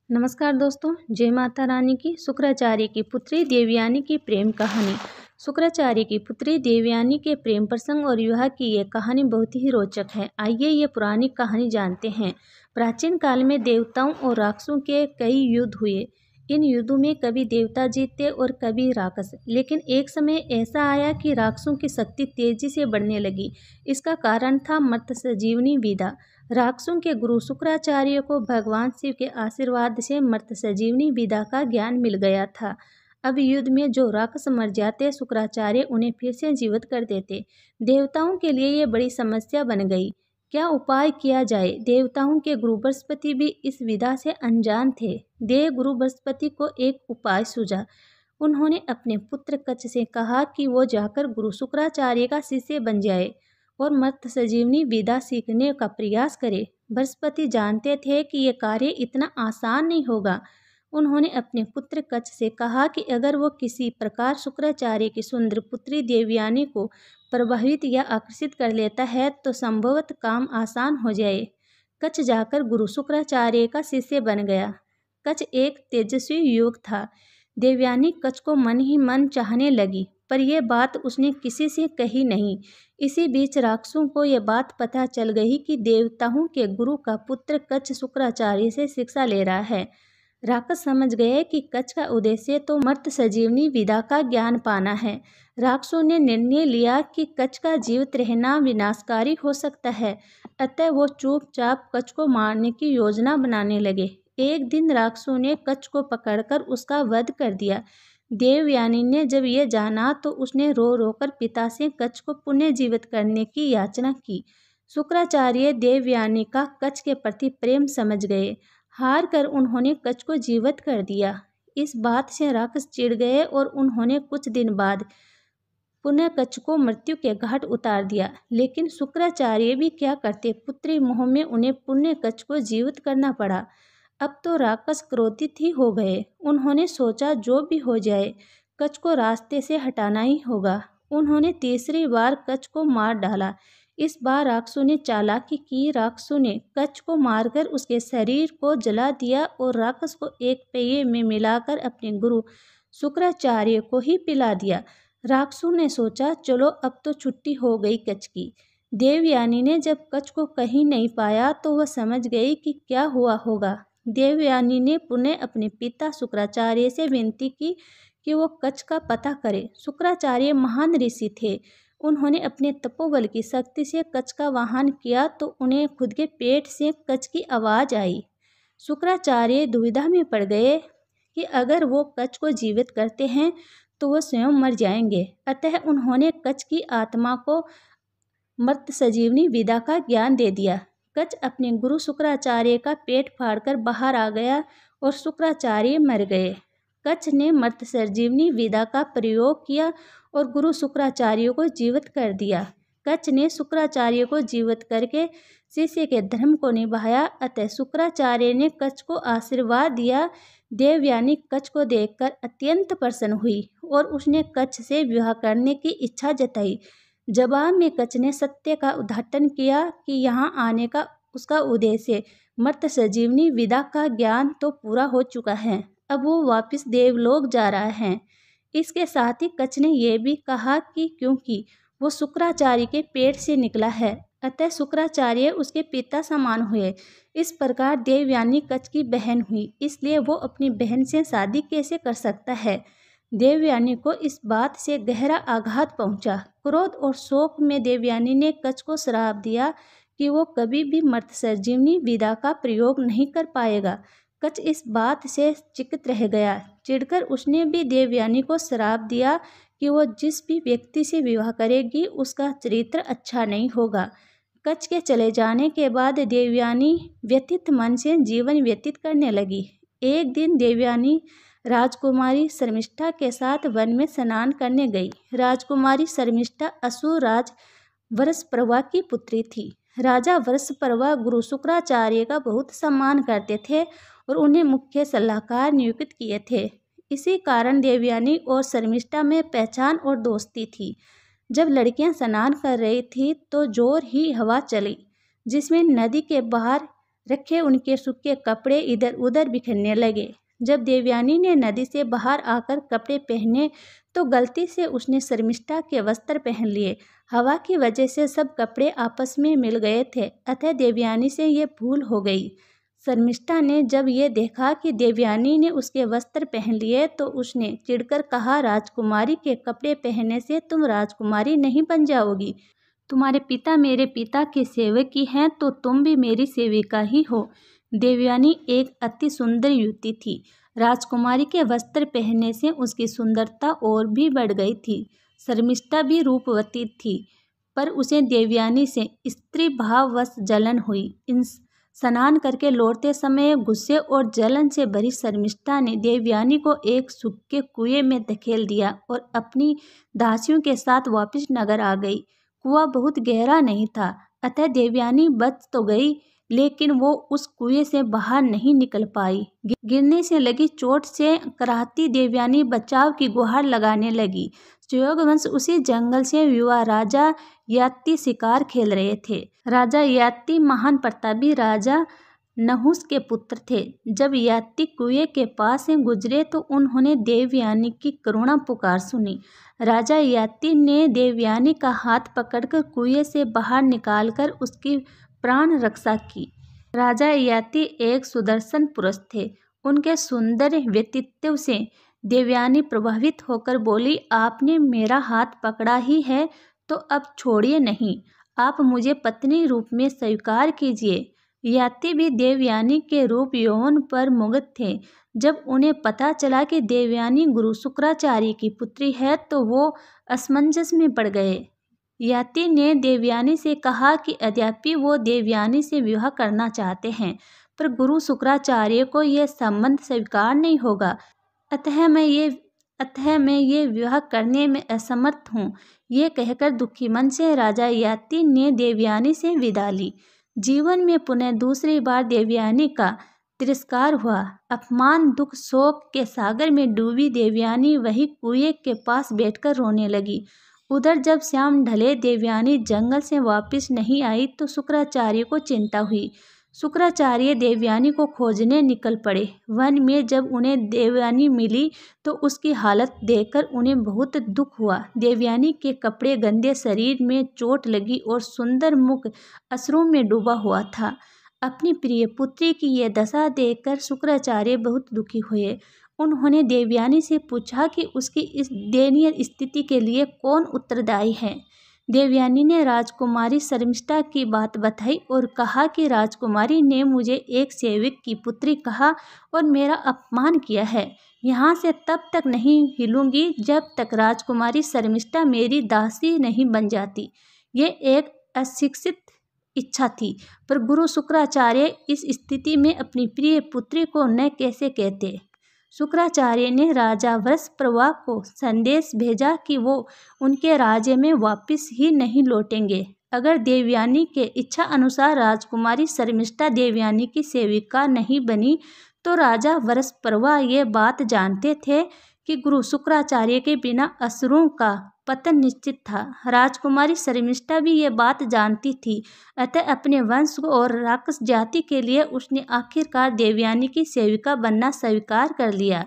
नमस्कार दोस्तों, जय माता रानी की। शुक्राचार्य की पुत्री देवयानी की प्रेम कहानी। शुक्राचार्य की पुत्री देवयानी के प्रेम प्रसंग और विवाह की यह कहानी बहुत ही रोचक है। आइए ये पुरानी कहानी जानते हैं। प्राचीन काल में देवताओं और राक्षसों के कई युद्ध हुए। इन युद्धों में कभी देवता जीते और कभी राक्षस। लेकिन एक समय ऐसा आया कि राक्षसों की शक्ति तेजी से बढ़ने लगी। इसका कारण था मर्त संजीवनी विद्या। राक्षसों के गुरु शुक्राचार्य को भगवान शिव के आशीर्वाद से मर्त संजीवनी विद्या का ज्ञान मिल गया था। अब युद्ध में जो राक्षस मर जाते, शुक्राचार्य उन्हें फिर से जीवित कर देते। देवताओं के लिए ये बड़ी समस्या बन गई। क्या उपाय किया जाए? देवताओं के गुरु बृहस्पति भी इस विद्या से अनजान थे। देव गुरु बृहस्पति को एक उपाय सूझा। उन्होंने अपने पुत्र कच्छ से कहा कि वो जाकर गुरु शुक्राचार्य का शिष्य बन जाए और मर्त संजीवनी विद्या सीखने का प्रयास करे। बृहस्पति जानते थे कि यह कार्य इतना आसान नहीं होगा। उन्होंने अपने पुत्र कच्छ से कहा कि अगर वो किसी प्रकार शुक्राचार्य की सुंदर पुत्री देवयानी को प्रभावित या आकर्षित कर लेता है तो संभवतः काम आसान हो जाए। कच्छ जाकर गुरु शुक्राचार्य का शिष्य बन गया। कच्छ एक तेजस्वी युवक था। देवयानी कच्छ को मन ही मन चाहने लगी, पर यह बात उसने किसी से कही नहीं। इसी बीच राक्षसों को यह बात पता चल गई कि देवताओं के गुरु का पुत्र कच्छ शुक्राचार्य से शिक्षा ले रहा है। राक्षस समझ गए कि कच्छ का उद्देश्य तो मर्त संजीवनी विद्या का ज्ञान पाना है। राक्षसों ने निर्णय लिया कि कच्छ का जीवित रहना विनाशकारी हो सकता है, अतः वो चुपचाप कच्छ को मारने की योजना बनाने लगे। एक दिन राक्षसों ने कच्छ को पकड़कर उसका वध कर दिया। देवयानी ने जब यह जाना तो उसने रो रो कर पिता से कच्छ को पुनः जीवित करने की याचना की। शुक्राचार्य देवयानी का कच्छ के प्रति प्रेम समझ गए। हार कर उन्होंने कच्छ को जीवित कर दिया। इस बात से राक्षस चिढ़ गए और उन्होंने कुछ दिन बाद पुनः कच्छ को मृत्यु के घाट उतार दिया। लेकिन शुक्राचार्य भी क्या करते, पुत्री मोह में उन्हें पुनः कच्छ को जीवित करना पड़ा। अब तो राक्षस क्रोधित ही हो गए। उन्होंने सोचा जो भी हो जाए कच्छ को रास्ते से हटाना ही होगा। उन्होंने तीसरी बार कच्छ को मार डाला। इस बार राक्षसों ने चालाकी की। राक्षसों ने कच्छ को मारकर उसके शरीर को जला दिया और राक्षस को एक पेय में मिलाकर अपने गुरु शुक्राचार्य को ही पिला दिया। राक्षसों ने सोचा चलो अब तो छुट्टी हो गई कच्छ की। देवयानी ने जब कच्छ को कहीं नहीं पाया तो वह समझ गई कि क्या हुआ होगा। देवयानी ने पुनः अपने पिता शुक्राचार्य से विनती की कि वो कच्छ का पता करे। शुक्राचार्य महान ऋषि थे। उन्होंने अपने तपोबल की शक्ति से कच्छ का वाहन किया तो उन्हें खुद के पेट से कच्छ की आवाज़ आई। शुक्राचार्य दुविधा में पड़ गए कि अगर वो कच्छ को जीवित करते हैं तो वो स्वयं मर जाएंगे। अतः उन्होंने कच्छ की आत्मा को मर्त संजीवनी विद्या का ज्ञान दे दिया। कच्छ अपने गुरु शुक्राचार्य का पेट फाड़कर बाहर आ गया और शुक्राचार्य मर गए। कच्छ ने मर्त संजीवनी विद्या का प्रयोग किया और गुरु शुक्राचार्य को जीवित कर दिया। कच्छ ने शुक्राचार्य को जीवित करके शिष्य के धर्म को निभाया। अतः शुक्राचार्य ने कच्छ को आशीर्वाद दिया। देवयानी कच्छ को देखकर अत्यंत प्रसन्न हुई और उसने कच्छ से विवाह करने की इच्छा जताई। जवाब में कच्छ ने सत्य का उद्घाटन किया कि यहाँ आने का उसका उद्देश्य मर्त संजीवनी विद्या का ज्ञान तो पूरा हो चुका है, अब वो वापस देवलोक जा रहा है। इसके साथ ही कच्छ ने यह भी कहा कि क्योंकि वो शुक्राचार्य के पेट से निकला है अतः शुक्राचार्य उसके पिता समान हुए। इस प्रकार देवयानी कच्छ की बहन हुई, इसलिए वो अपनी बहन से शादी कैसे कर सकता है। देवयानी को इस बात से गहरा आघात पहुंचा। क्रोध और शोक में देवयानी ने कच्छ को श्राप दिया कि वो कभी भी मर्त संजीवनी विद्या का प्रयोग नहीं कर पाएगा। कच्छ इस बात से चिंतित रह गया। चिढ़कर उसने भी देवयानी को श्राप दिया कि वो जिस भी व्यक्ति से विवाह करेगी उसका चरित्र अच्छा नहीं होगा। कच्छ के चले जाने के बाद देवयानी व्यथित मन से जीवन व्यतीत करने लगी। एक दिन देवयानी राजकुमारी शर्मिष्ठा के साथ वन में स्नान करने गई। राजकुमारी शर्मिष्ठा असुर राज वृषपर्वा की पुत्री थी। राजा वृषपर्वा गुरु शुक्राचार्य का बहुत सम्मान करते थे और उन्हें मुख्य सलाहकार नियुक्त किए थे। इसी कारण देवयानी और शर्मिष्ठा में पहचान और दोस्ती थी। जब लड़कियां स्नान कर रही थी तो जोर ही हवा चली जिसमें नदी के बाहर रखे उनके सूखे कपड़े इधर उधर बिखरने लगे। जब देवयानी ने नदी से बाहर आकर कपड़े पहने तो गलती से उसने शर्मिष्ठा के वस्त्र पहन लिए। हवा की वजह से सब कपड़े आपस में मिल गए थे, अतः देवयानी से ये भूल हो गई। शर्मिष्ठा ने जब ये देखा कि देवयानी ने उसके वस्त्र पहन लिए तो उसने चिढ़कर कहा, राजकुमारी के कपड़े पहनने से तुम राजकुमारी नहीं बन जाओगी। तुम्हारे पिता मेरे पिता के सेवकी हैं तो तुम भी मेरी सेविका ही हो। देवयानी एक अति सुंदर युवती थी। राजकुमारी के वस्त्र पहनने से उसकी सुंदरता और भी बढ़ गई थी। शर्मिष्ठा भी रूपवती थी, पर उसे देवयानी से स्त्री भाववश जलन हुई। स्नान करके लौटते समय गुस्से और जलन से भरी शर्मिष्ठा ने देवयानी को एक सूखे कुएं में धकेल दिया और अपनी दासियों के साथ वापस नगर आ गई। कुआं बहुत गहरा नहीं था, अतः देवयानी बच तो गई, लेकिन वो उस कुएं से बाहर नहीं निकल पाई। गिरने से लगी चोट से कराहती देवयानी बचाव की गुहार लगाने लगी। सुयोगवंश उसी जंगल से युवा राजा याति शिकार खेल रहे थे। राजा याति महान प्रतापी राजा नहुस के पुत्र थे। जब याति कुएं के पास से गुजरे तो उन्होंने देवयानी की करुणा पुकार सुनी। राजा याति ने देवयानी का हाथ पकड़कर कुएं से बाहर निकालकर उसकी प्राण रक्षा की। राजा याति एक सुदर्शन पुरुष थे। उनके सुंदर व्यक्तित्व से देवयानी प्रभावित होकर बोली, आपने मेरा हाथ पकड़ा ही है तो अब छोड़िए नहीं, आप मुझे पत्नी रूप में स्वीकार कीजिए। याति भी देवयानी के रूप यौवन पर मुग्ध थे। जब उन्हें पता चला कि देवयानी गुरु शुक्राचार्य की पुत्री है तो वो असमंजस में पड़ गए। याति ने देवयानी से कहा कि यद्यपि वो देवयानी से विवाह करना चाहते हैं, पर गुरु शुक्राचार्य को यह संबंध स्वीकार नहीं होगा, अतः मैं ये विवाह करने में असमर्थ हूँ। ये कहकर दुखी मन से राजा याति ने देवयानी से विदा ली। जीवन में पुनः दूसरी बार देवयानी का तिरस्कार हुआ। अपमान, दुख, शोक के सागर में डूबी देवयानी वही कुएं के पास बैठकर रोने लगी। उधर जब शाम ढले देवयानी जंगल से वापस नहीं आई तो शुक्राचार्य को चिंता हुई। शुक्राचार्य देवयानी को खोजने निकल पड़े। वन में जब उन्हें देवयानी मिली तो उसकी हालत देखकर उन्हें बहुत दुख हुआ। देवयानी के कपड़े गंदे, शरीर में चोट लगी और सुंदर मुख अश्रु में डूबा हुआ था। अपनी प्रिय पुत्री की यह दशा देखकर शुक्राचार्य बहुत दुखी हुए। उन्होंने देवयानी से पूछा कि उसकी इस दयनीय स्थिति के लिए कौन उत्तरदायी है। देवयानी ने राजकुमारी शर्मिष्ठा की बात बताई और कहा कि राजकुमारी ने मुझे एक सेवक की पुत्री कहा और मेरा अपमान किया है। यहाँ से तब तक नहीं हिलूंगी जब तक राजकुमारी शर्मिष्ठा मेरी दासी नहीं बन जाती। ये एक अशिक्षित इच्छा थी, पर गुरु शुक्राचार्य इस स्थिति में अपनी प्रिय पुत्री को न कैसे कहते। शुक्राचार्य ने राजा वृषप्रवा को संदेश भेजा कि वो उनके राज्य में वापस ही नहीं लौटेंगे अगर देवयानी के इच्छा अनुसार राजकुमारी शर्मिष्ठा देवयानी की सेविका नहीं बनी। तो राजा वृषप्रवा ये बात जानते थे कि गुरु शुक्राचार्य के बिना असुरों का पतन निश्चित था। राजकुमारी शर्मिष्ठा भी ये बात जानती थी, अतः अपने वंश और राक्षस जाति के लिए उसने आखिरकार देवयानी की सेविका बनना स्वीकार कर लिया।